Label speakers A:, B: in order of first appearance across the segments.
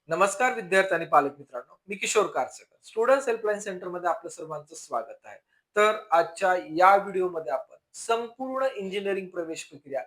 A: नमस्कार विद्यार्थी आणि पालक मित्रांनो, मी किशोर कारसेकर स्टुडंट्स हेल्पलाईन सेंटर मध्ये आपलं सर्वांचं स्वागत आहे. तर आजच्या या व्हिडिओमध्ये आपण संपूर्ण इंजिनिअरिंग प्रवेश प्रक्रिया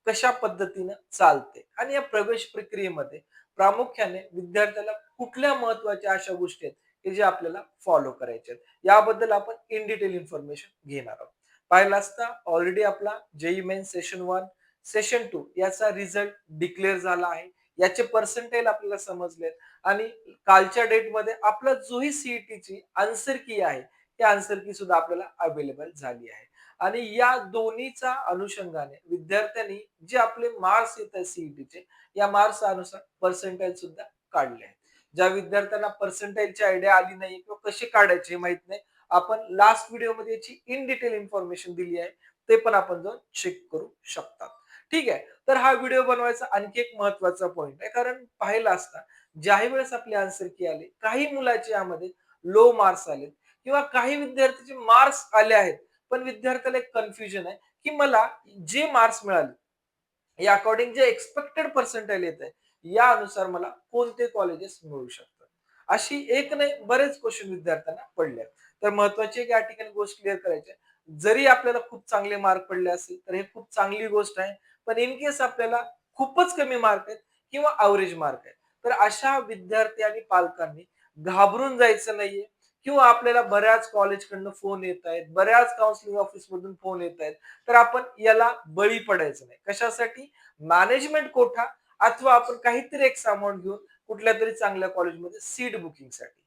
A: कशा पद्धतीनं चालते आणि या प्रवेश प्रक्रियेमध्ये प्रामुख्याने विद्यार्थ्याला कुठल्या महत्वाच्या अशा गोष्टी आहेत की जे आपल्याला फॉलो करायचे आहेत याबद्दल आपण इन डिटेल इन्फॉर्मेशन घेणार आहोत. पाहिलं असता ऑलरेडी आपला जेई मेन सेशन 1 सेशन 2 याचा रिझल्ट डिक्लेअर झाला आहे. याचे पर्सेंटेज आपल्याला समजलेत आणि कालच्या डेटमध्ये आपला जोही सीईटीची आन्सर की आहे ती आन्सर की सुद्धा आपल्याला अवेलेबल झाली आहे. आणि या दोन्हीच्या अनुषंगाने विद्यार्थ्यांनी जे आपले मार्क्स येत आहेत सीईटीचे या मार्क्स अनुसार पर्सेंटेज सुद्धा काढले आहेत. ज्या विद्यार्थ्यांना पर्सेंटेजची आयडिया आली नाही किंवा कसे काढायचे हे माहित नाही, आपण लास्ट व्हिडिओमध्ये याची इन डिटेल इन्फॉर्मेशन दिली आहे. ते पण आपण जाऊन चेक करू शकतात. ठीक आहे. तर हा व्हिडिओ बनवायचा आणखी एक महत्वाचा पॉइंट आहे, कारण पाहिलं असता ज्याही वेळेस आपले आन्सर की आले काही मुलाचे यामध्ये लो मार्क्स आले किंवा काही विद्यार्थ्याचे मार्क्स आले आहेत, पण विद्यार्थ्याला एक कन्फ्युजन आहे की मला जे मार्क्स मिळाले या अकॉर्डिंग जे एक्सपेक्टेड पर्सेंटाइल येत आहे या अनुसार मला कोणते कॉलेजेस मिळू शकतात. अशी एक नाही बरेच क्वेश्चन विद्यार्थ्यांना पडले आहेत. तर महत्वाची एक या ठिकाणी गोष्ट क्लिअर करायची आहे. जरी आपल्याला खूप चांगले मार्क पडले असतील तर हे खूप चांगली गोष्ट आहे. पण इन केस आपल्याला खूपच कमी मार्क आहेत किंवा अवरेज मार्क आहेत, तर अशा विद्यार्थी आणि पालकांनी घाबरून जायचं नाहीये किंवा आपल्याला बऱ्याच कॉलेजकडनं फोन येत आहेत, बऱ्याच काउन्सिलिंग ऑफिस मधून फोन येत आहेत, तर आपण याला बळी पडायचं नाही. कशासाठी? मॅनेजमेंट कोठा अथवा आपण काहीतरी एक अमाउंट घेऊन कुठल्या तरी चांगल्या कॉलेजमध्ये सीट बुकिंगसाठी.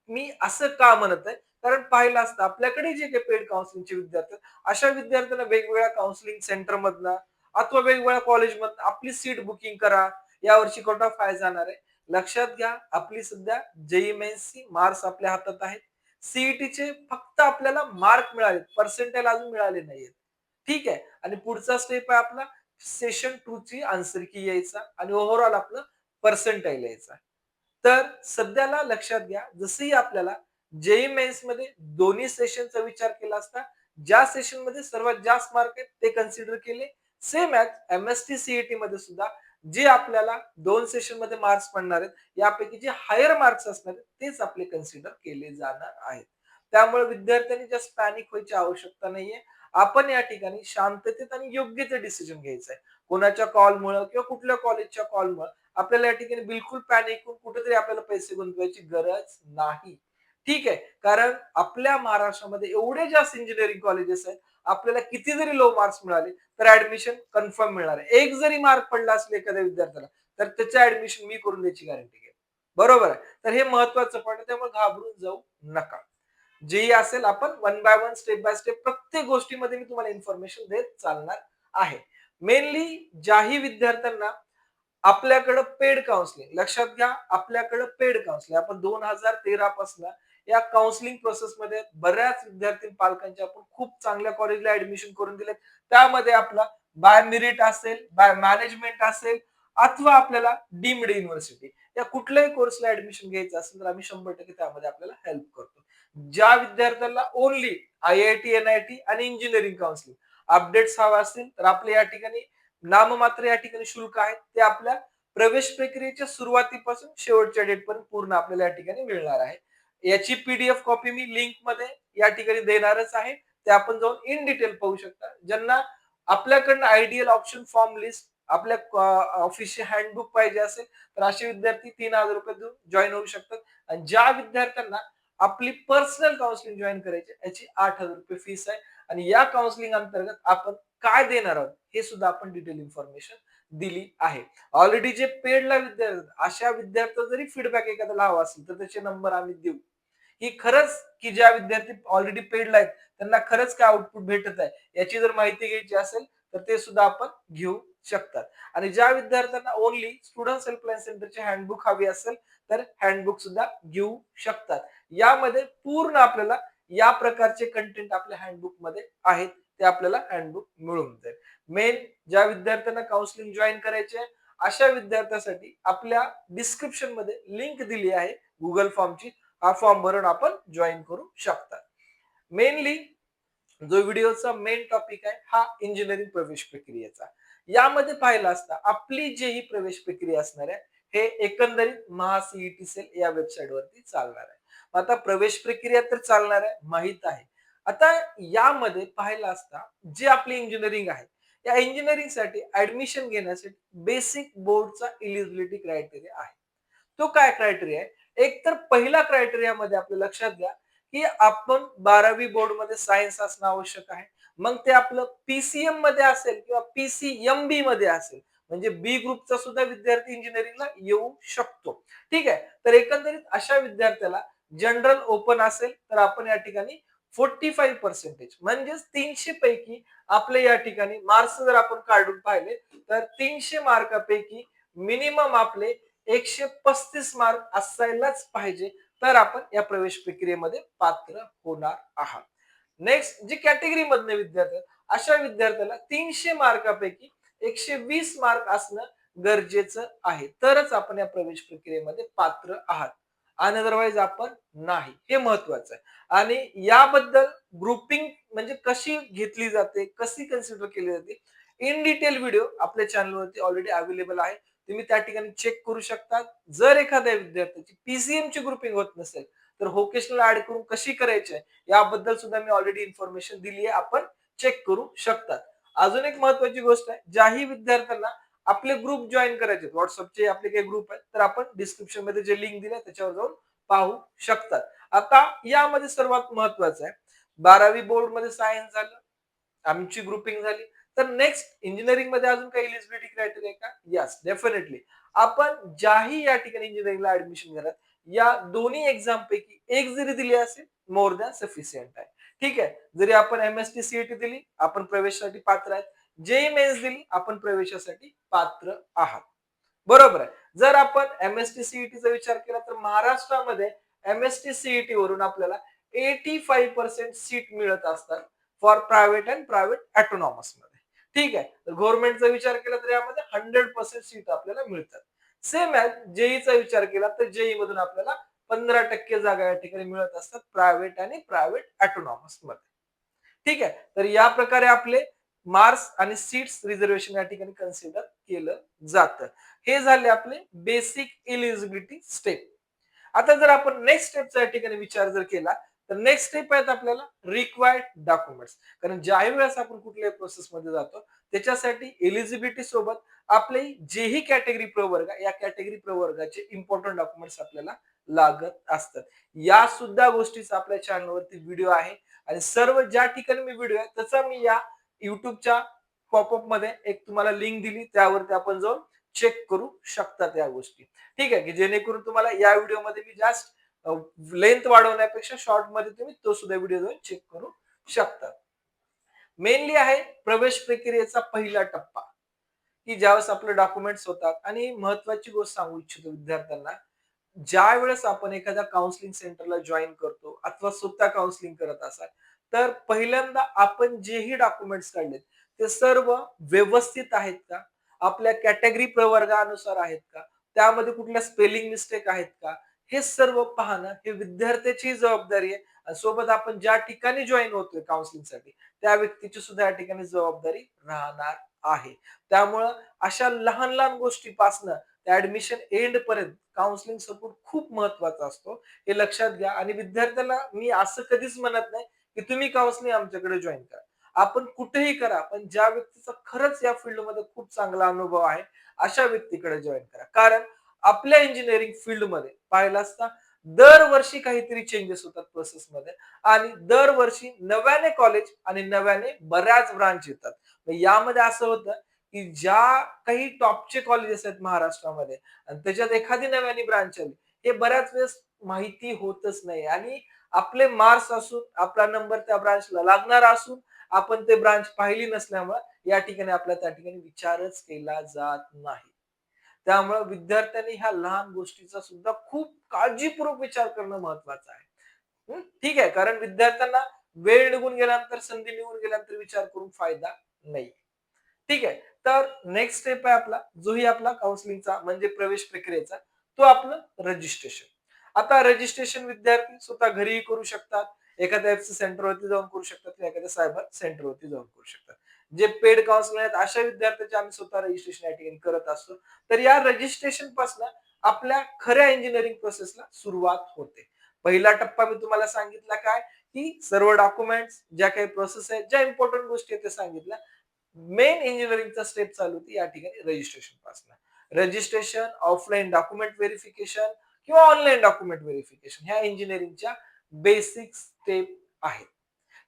A: मी असं का म्हणत आहे? कारण पाहिलं असतं आपल्याकडे जे काही पेड काउन्सिलिंगचे विद्यार्थी आहेत, अशा विद्यार्थ्यांना वेगवेगळ्या काउन्सिलिंग सेंटरमधनं अथवा वेगवेगळ्या कॉलेजमधनं आपली सीट बुकिंग करा. यावर्षी कट ऑफ काय जाणार आहे? लक्षात घ्या, आपली सध्या जेईई मेन्सची मार्क्स आपल्या हातात आहेत. सीईटीचे फक्त आपल्याला मार्क मिळाले, पर्सेंटाइल अजून मिळाले नाहीयेत. ठीक आहे. आणि पुढचा स्टेप आहे आपला सेशन 2 ची आन्सर की यायचा आणि ओव्हरऑल आपलं पर्सेंटाइल यायचा. तर सध्याला लक्षात घ्या, जसंही आपल्याला जेईई मेन्स मध्ये दोन्ही सेशनचा विचार केला असता, ज्या सेशन मध्ये सर्वात जास्त मार्क आहेत ते कन्सिडर केले. सेम ॲज एमएसटी सीईटी मध्ये सुद्धा जे आपल्याला दोन सेशन मध्ये मार्क्स पडणार आहेत यापैकी जे हायर मार्क्स असणार आहेत तेच आपले कन्सिडर केले जाणार आहेत. त्यामुळे विद्यार्थ्यांनी जास्त पॅनिक व्हायची आवश्यकता नाहीये. आपण या ठिकाणी शांततेत आणि योग्य ते डिसिजन घ्यायचं आहे. कोणाच्या कॉलमुळं किंवा कुठल्या कॉलेजच्या कॉलमुळं आपल्याला या ठिकाणी बिलकुल पॅनिक होऊन कुठेतरी आपल्याला पैसे गुंतवायची गरज नाही. ठीक आहे. कारण आपल्या महाराष्ट्रामध्ये एवढे जास्त इंजिनिअरिंग कॉलेजेस आहेत. आपल्याला किती जरी लो मार्क्स मिळाले तर ऍडमिशन कन्फर्म मिळणार आहे. एक जरी मार्क पडला असेल एखाद्या विद्यार्थ्याला तर त्याचं ऍडमिशन मी करून द्यायची गॅरंटी घेतो. बरोबर आहे. तर हे महत्वाचं पॉइंट आहे. त्यामुळे घाबरून जाऊ नका. जेही असेल आपण one by one step by step प्रत्येक गोष्टीमध्ये मी तुम्हाला इन्फॉर्मेशन देत चालणार आहे. मेनली ज्याही विद्यार्थ्यांना आपल्याकडं पेड काउन्सिलिंग लक्षात घ्या, आपल्याकडं पेड काउन्सिलिंग आपण 2013 पासून या काउन्सिलिंग प्रोसेसमध्ये बऱ्याच विद्यार्थी पालकांचे आपण खूप चांगल्या कॉलेजला ऍडमिशन करून दिले. त्यामध्ये आपला बाय मेरिट असेल, बाय मॅनेजमेंट असेल अथवा आपल्याला डीम्ड युनिव्हर्सिटी या कुठल्याही कोर्सला ऍडमिशन घ्यायचं असेल तर आम्ही 100% त्यामध्ये आपल्याला हेल्प करतो. ज्या विद्यार्थ्यांना ओन्ली आयआयटी, एनआयटी आणि इंजिनिअरिंग काउन्सिलिंग अपडेट्स हवे असतील तर आपल्या या ठिकाणी नाममात्र या ठिकाणी शुल्क आहे ते आपल्या प्रवेश प्रक्रियेच्या सुरुवातीपासून शेवटच्या डेट पर्यंत पूर्ण आपल्याला या ठिकाणी मिळणार आहे. याची पीडीएफ कॉपी मी लिंक मध्ये या ठिकाणी देणारच आहे. ते आपण जाऊन इन डिटेल पाहू शकता. ज्यांना आपल्याकडनं आयडियल ऑप्शन फॉर्म लिस्ट आपल्या ऑफिसची हँडबुक पाहिजे असेल तर असे विद्यार्थी 3000 रुपये देऊन जॉईन होऊ शकतात. आणि ज्या विद्यार्थ्यांना आपली पर्सनल काउन्सिलिंग जॉईन करायची याची 8000 रुपये फीस आहे. आणि या काउन्सिलिंग अंतर्गत आपण काय देणार आहोत हे सुद्धा आपण डिटेल इन्फॉर्मेशन दिली आहे. ऑलरेडी जे पेडला विद्यार्थी अशा विद्यार्थ्याचा जरी फीडबॅक एखाद्याला हवा असेल तर त्याचे नंबर आम्ही देऊ. की खरंच की ज्या विद्यार्थी ऑलरेडी पेडला आहेत त्यांना खरंच काय आउटपुट भेटत आहे याची जर माहिती घ्यायची असेल तर ते सुद्धा आपण घेऊ शकतात. आणि ज्या विद्यार्थ्यांना ओन्ली स्टुडंट्स हेल्पलाईन सेंटरची हँडबुक हवी असेल तर हँडबुक सुद्धा घेऊ शकतात. यामध्ये पूर्ण आपल्याला या प्रकारचे कंटेंट आपल्या हँडबुक मध्ये आहेत ते आपल्याला हँडबुक मिळून जाईल. मेन ज्या विद्यार्थ्यांना काउन्सिलिंग जॉईन करायचे अशा विद्यार्थ्यांसाठी आपल्या डिस्क्रिप्शन मध्ये लिंक दिली आहे गुगल फॉर्मची. हा फॉर्म भरून आपण जॉईन करू शकता. मेनली जो व्हिडिओचा मेन टॉपिक आहे हा इंजिनिअरिंग प्रवेश प्रक्रियेचा. यामध्ये पाहिलं असता आपली जी ही प्रवेश प्रक्रिया असणार आहे हे एकंदरीत महासीईटी सेल या वेबसाईट वरती चालणार आहे. आता प्रवेश प्रक्रिया तर चालणार आहे, माहित आहे. आता यामध्ये पाहिलं असता जे आपली इंजिनिअरिंग आहे, या इंजिनिअरिंगसाठी ऍडमिशन घेण्यासाठी बेसिक बोर्डचा एलिजिबिलिटी क्रायटेरिया आहे. तो काय क्रायटेरिया आहे? एक तर पहिला क्रायटेरियामध्ये आपल्या लक्षात घ्या, की आपण 12वी बोर्डमध्ये सायन्स असणं आवश्यक आहे. मग ते आपलं पीसीएम मध्ये असेल किंवा पीसीएमबी मध्ये असेल, म्हणजे बी ग्रुपचा सुद्धा विद्यार्थी इंजिनिअरिंगला येऊ शकतो. ठीक आहे. तर एकंदरीत अशा विद्यार्थ्याला जनरल ओपन असेल तर आपण या ठिकाणी 45% म्हणजेच 300 पैकी आपले या ठिकाणी मार्क्स जर आपण काढून पाहिले तर 300 मार्कापैकी मिनिमम आपले 135 मार्क असायलाच पाहिजे, तर आपण या प्रवेश प्रक्रियेमध्ये पात्र होणार आहात. नेक्स्ट जी कॅटेगरी मधले विद्यार्थी आहेत, अशा विद्यार्थ्याला 300 मार्कापैकी 120 मार्क असणं गरजेचं आहे, तरच आपण या प्रवेश प्रक्रियेमध्ये पात्र आहात. अनअदरवाईज आपण नाही. हे महत्वाचं आहे. आणि याबद्दल ग्रुपिंग म्हणजे कशी घेतली जाते, कशी कन्सिडर केली जाते, इन डिटेल व्हिडिओ आपल्या चॅनलवरती ऑलरेडी अवेलेबल आहे. तुम्ही त्या ठिकाणी चेक करू शकता. जर एखाद्या विद्यार्थ्याची पीसीएम ची ग्रुपिंग होत नसेल, तर व्होकेशनल ऍड करून कशी करायची आहे, याबद्दल सुद्धा मी ऑलरेडी इन्फॉर्मेशन दिली आहे. आपण चेक करू शकतात. अजून एक महत्वाची गोष्ट आहे, ज्याही विद्यार्थ्यांना आपले ग्रुप जॉईन करायचे व्हॉट्सअपचे आपले काही ग्रुप आहेत, तर आपण डिस्क्रिप्शन मध्ये जे लिंक दिले त्याच्यावर जाऊन पाहू शकतात. आता यामध्ये सर्वात महत्वाचं आहे, 12वी बोर्ड मध्ये सायन्स झालं, आमची ग्रुपिंग झाली. तर नेक्स्ट इंजिनिअरिंग मध्ये अजून काही एलिजिबिलिटी क्रायटेरिया आहे का? Yes, definitely. आपण ज्याही या ठिकाणी इंजिनिअरिंगला ऍडमिशन घेणार, या दोन्ही एक्झाम पैकी एक जरी दिली असेल, मोर दॅन सफिशियंट आहे. ठीक आहे. जरी आपण एमएसटी सीईटी दिली, आपण प्रवेशासाठी पात्र आहेत. जेई मेन्स दिली, आपण प्रवेशासाठी पात्र आहात. बरोबर आहे. जर आपण एमएसटी सीईटीचा विचार केला तर महाराष्ट्रामध्ये एमएसटी सीईटी वरून आपल्याला 85% सीट मिळत असतात for private and private autonomous मध्ये. ठीक आहे. तर गव्हर्नमेंटचा विचार केला तर यामध्ये 100% सीट आपल्याला मिळतात. सेम ॲज जेईचा विचार केला तर जेई मधून आपल्याला 15% जागा या ठिकाणी मिळत असतात प्रायव्हेट आणि प्रायव्हेट ऑटोनॉमस मध्ये. ठीक आहे. तर या प्रकारे आपले मार्क्स आणि सीट्स रिझर्वेशन या ठिकाणी कन्सिडर केलं जातं. हे झाले आपले बेसिक एलिजिबिलिटी स्टेप. आता जर आपण नेक्स्ट स्टेपचा या ठिकाणी विचार जर केला, तर नेक्स्ट स्टेप आहेत आपल्याला रिक्वायर्ड डॉक्युमेंट्स. कारण ज्याही वेळेस आपण कुठल्याही प्रोसेसमध्ये जातो, त्याच्यासाठी एलिजिबिलिटी सोबत आपले जेही कॅटेगरी प्रवर्ग या कॅटेगरी प्रवर्गाचे इम्पॉर्टंट डॉक्युमेंट्स आपल्याला लागत असतात. या सुद्धा गोष्टीचा आपल्या चॅनलवरती व्हिडिओ आहे आणि सर्व ज्या ठिकाणी मी व्हिडिओ आहे त्याचा मी या युट्यूबच्या पॉपअप मध्ये एक तुम्हाला लिंक दिली, त्यावरती आपण जाऊन चेक करू शकतात या गोष्टी. ठीक आहे, की जेणेकरून तुम्हाला या व्हिडिओमध्ये मी जास्त लेंथ वाढवण्यापेक्षा शॉर्ट मध्ये तुम्ही तो सुद्धा व्हिडिओ जाऊन चेक करू शकता. मेनली आहे प्रवेश प्रक्रियेचा पहिला टप्पा, की ज्यावेळेस आपले डॉक्युमेंट्स होतात. आणि महत्वाची गोष्ट सांगू इच्छितो विद्यार्थ्यांना, ज्या वेळेस आपण एखाद्या काउन्सिलिंग सेंटरला जॉईन करतो अथवा स्वतः काउन्सिलिंग करत असाल, तर पहिल्यांदा आपण जेही डॉक्युमेंट्स काढलेत ते सर्व व्यवस्थित आहेत का, आपल्या कॅटेगरी प्रवर्गानुसार आहेत का, त्यामध्ये कुठल्या स्पेलिंग मिस्टेक आहेत का, हे सर्व पाहणं हे विद्यार्थ्याची जबाबदारी आहे. आणि सोबत आपण ज्या ठिकाणी जॉईन होतोय काउन्सिलिंगसाठी त्या व्यक्तीची सुद्धा या ठिकाणी जबाबदारी राहणार आहे. त्यामुळं अशा लहान लहान गोष्टीपासनं ऍडमिशन एंड पर्यंत काउन्सिलिंग सपोर्ट खूप महत्वाचा असतो, हे लक्षात घ्या. आणि विद्यार्थ्याला मी असं कधीच म्हणत नाही की तुम्ही काउन्सिलिंग आमच्याकडे जॉईन करा. आपण कुठेही करा, पण ज्या व्यक्तीचा खरंच या फील्डमध्ये खूप चांगला अनुभव आहे अशा व्यक्तीकडे जॉईन करा. कारण आपल्या इंजिनिअरिंग फील्डमध्ये पाहिलं असता दरवर्षी काहीतरी चेंजेस होतात प्रोसेसमध्ये आणि दरवर्षी नव्याने कॉलेज आणि नव्याने बऱ्याच ब्रांच येतात. यामध्ये असं होतं की ज्या काही टॉपचे कॉलेजेस आहेत महाराष्ट्रामध्ये आणि त्याच्यात एखादी नव्याने ब्रांच आली, हे बऱ्याच वेळेस माहिती होतच नाही. आणि आपले मार्क्स असून आपला नंबर त्या ब्रांचला लागणार असून आपण ते ब्रांच पाहिली नसल्यामुळे या ठिकाणी आपल्या त्या ठिकाणी विचारच केला जात नाही. त्यामुळे विद्यार्थ्यांनी ह्या लहान गोष्टीचा सुद्धा खूप काळजीपूर्वक विचार करणं महत्वाचं आहे. ठीक आहे, कारण विद्यार्थ्यांना वेळ निघून गेल्यानंतर, संधी निघून गेल्यानंतर विचार करून फायदा नाही. ठीक आहे. तर नेक्स्ट स्टेप आहे आपला, जोही आपला काउन्सिलिंगचा म्हणजे प्रवेश प्रक्रियेचा, तो आपलं रजिस्ट्रेशन. आता रजिस्ट्रेशन विद्यार्थी स्वतः घरीही करू शकतात, एखाद्या एफसी सेंटरवरती जाऊन करू शकतात किंवा एखाद्या सायबर सेंटरवरती जाऊन करू शकतात. जे पेड काउन्सिलर आहेत अशा विद्यार्थ्याचे आम्ही स्वतः रजिस्ट्रेशन या ठिकाणी करत असतो. तर या रजिस्ट्रेशन पासून आपल्या खऱ्या इंजिनिअरिंग प्रोसेसला सुरुवात होते. पहिला टप्पा मी तुम्हाला सांगितला काय, की सर्व डॉक्युमेंट्स, ज्या काही प्रोसेस आहेत, ज्या इम्पोर्टंट गोष्टी आहेत त्या सांगितल्या. मेन इंजिनिअरिंगचा स्टेप चालू होती या ठिकाणी रजिस्ट्रेशन पासून. रजिस्ट्रेशन, ऑफलाईन डॉक्युमेंट व्हेरिफिकेशन किंवा ऑनलाईन डॉक्युमेंट व्हेरिफिकेशन ह्या इंजिनिअरिंगच्या बेसिक स्टेप आहेत.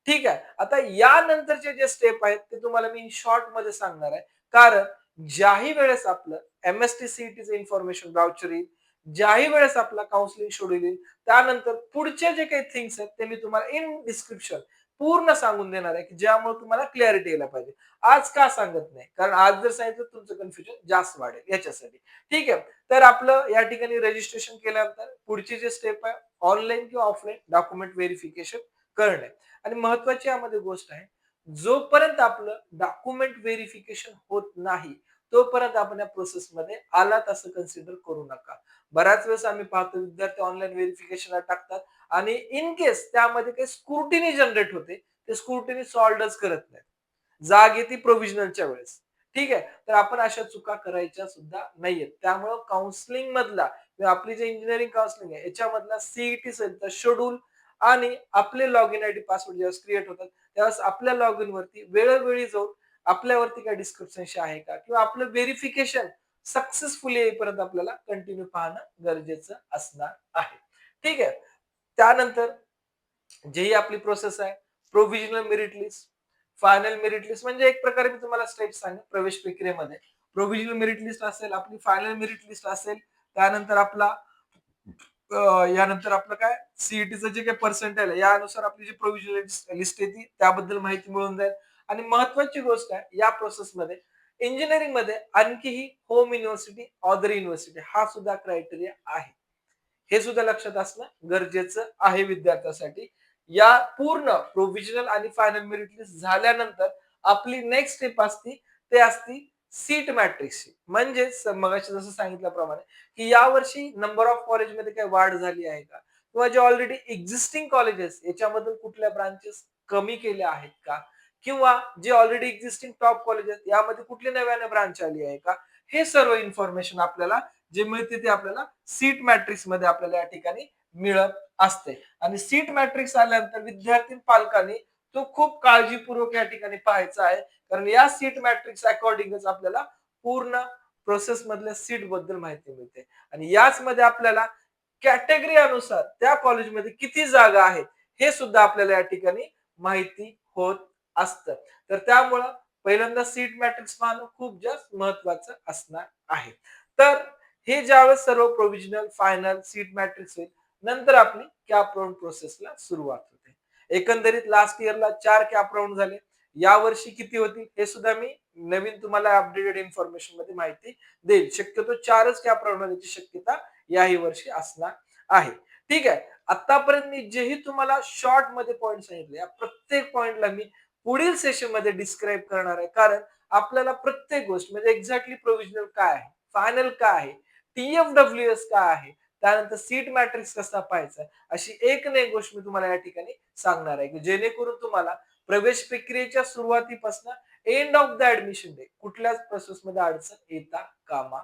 A: ठीक आहे. आता यानंतरचे जे स्टेप आहेत ते तुम्हाला मी इन शॉर्ट मध्ये सांगणार आहे. कारण ज्याही वेळेस आपलं एम-एस-टी सी-ई-टीचं इन्फॉर्मेशन ब्राउचर येईल, ज्याही वेळेस आपला काउन्सिलिंग शेड्यूल येईल, त्यानंतर पुढचे जे काही थिंग्स आहेत ते मी तुम्हाला इन डिस्क्रिप्शन पूर्ण सांगून देणार आहे, की ज्यामुळे तुम्हाला क्लॅरिटी यायला पाहिजे. आज का सांगत नाही? कारण आज जर सांगितलं तुमचं कन्फ्युजन जास्त वाढेल याच्यासाठी. ठीक आहे. तर आपलं या ठिकाणी रजिस्ट्रेशन केल्यानंतर पुढची जी स्टेप आहे ऑनलाईन किंवा ऑफलाईन डॉक्युमेंट व्हेरिफिकेशन करणे. आणि महत्वाची यामध्ये गोष्ट आहे, जोपर्यंत आपलं डॉक्युमेंट व्हेरिफिकेशन होत नाही, तोपर्यंत आपण या प्रोसेसमध्ये आलात असं कन्सिडर करू नका. बऱ्याच वेळेस आम्ही पाहतो विद्यार्थी ऑनलाईन व्हेरिफिकेशनला टाकतात आणि इन केस त्यामध्ये काही स्क्रुटिनी जनरेट होते, ते स्क्रुटिनी सॉल्व्हच करत नाहीत. जाग येते प्रोव्हिजनलच्या वेळेस. ठीक आहे. तर आपण अशा चुका करायच्या सुद्धा नाहीयेत. त्यामुळं काउन्सिलिंग मधला किंवा आपली जी इंजिनिअरिंग काउन्सिलिंग आहे याच्यामधला सीईटी सेलचा शेड्यूल आणि आपले लॉग इन आयडी पासवर्ड ज्यावेळेस क्रिएट होतात त्यावेळेस आपल्या लॉग इन वरती वेळोवेळी जाऊन आपल्यावरती काही डिस्क्रिप्शनशी आहे का किंवा आपलं व्हेरिफिकेशन सक्सेसफुली येईपर्यंत आपल्याला कंटिन्यू पाहणं गरजेचं असणार आहे. ठीक आहे. त्यानंतर जी आपली प्रोसेस आहे provisional merit list, final merit list म्हणजे एक प्रकारे मी तुम्हाला स्टेप सांगेन प्रवेश प्रक्रियेमध्ये. प्रोव्हिजनल मेरिट लिस्ट असेल, आपली फायनल मेरिट लिस्ट असेल, त्यानंतर आपला यानंतर आपलं काय सीईटीचं जे काही पर्सेंटाईल आहे यानुसार आपली जी प्रोव्हिजनल लिस्ट येते त्याबद्दल माहिती मिळून जाईल. आणि महत्वाची गोष्ट आहे या प्रोसेसमध्ये इंजिनिअरिंग मध्ये आणखीही होम युनिव्हर्सिटी, अदर युनिव्हर्सिटी हा सुद्धा क्रायटेरिया आहे. हे सुद्धा लक्षात असणं गरजेचं आहे विद्यार्थ्यासाठी. या पूर्ण प्रोव्हिजनल आणि फायनल मेरिट लिस्ट झाल्यानंतर आपली नेक्स्ट स्टेप असती ते असती सीट मॅट्रिक्सची. म्हणजेच मगाशी जसं सांगितल्याप्रमाणे की यावर्षी नंबर ऑफ कॉलेजमध्ये काही वाढ झाली आहे का? किंवा जे ऑलरेडी एक्झिस्टिंग कॉलेजेस याच्यामधून कुठल्या ब्रांचेस कमी केल्या आहेत का? किंवा जे ऑलरेडी एक्झिस्टिंग टॉप कॉलेज आहेत यामध्ये कुठली नव्याने ब्रांच आली आहे का? हे सर्व इन्फॉर्मेशन आपल्याला जे मिळते ते आपल्याला सीट मॅट्रिक्स मध्ये आपल्याला या ठिकाणी मिळत असते. आणि सीट मॅट्रिक्स आल्यानंतर विद्यार्थी पालकांनी तो खूप काळजीपूर्वक या ठिकाणी पाहायचा आहे. कारण या सीट मॅट्रिक्स अकॉर्डिंगच आपल्याला पूर्ण प्रोसेस मधल्या सीट बद्दल माहिती मिळते. आणि याच मध्ये आपल्याला कॅटेगरी अनुसार त्या कॉलेजमध्ये किती जागा आहेत हे सुद्धा आपल्याला या ठिकाणी माहिती होत असतं. तर त्यामुळं पहिल्यांदा सीट मॅट्रिक्स पाहणं खूप जास्त महत्वाचं असणार आहे. तर हे ज्यावेळेस सर्व प्रोव्हिजनल, फायनल, सीट मॅट्रिक्स होईल, नंतर आपली कॅप राउंड प्रोसेसला सुरुवात होते. एकंदरीत लास्ट इयरला 4 कॅप राउंड झाले. यावर्षी किती होतील हे सुद्धा मी नवीन तुम्हाला अपडेटेड इन्फॉर्मेशन मध्ये माहिती देईल. शक्यतो 4च कॅप राउंड होण्याची शक्यता याही वर्षी असणार आहे. ठीक आहे. आतापर्यंत मी जेही तुम्हाला शॉर्ट मध्ये पॉइंट सांगितले, या प्रत्येक पॉइंटला मी पुढील सेशन मध्ये डिस्क्राईब करणार आहे. कारण आपल्याला प्रत्येक गोष्ट म्हणजे एक्झॅक्टली प्रोव्हिजनल काय आहे, फायनल काय आहे, टी-एफ-डब्ल्यू-एस काय आहे, त्यानंतर सीट मॅट्रिक्स कसा पाहायचा, अशी एक ना एक गोष्ट मी तुम्हाला या ठिकाणी सांगणार आहे, की जेणेकरून तुम्हाला प्रवेश प्रक्रियेच्या सुरुवातीपासून end of the admission day कुठल्याच प्रोसेसमध्ये अडचण येता कामा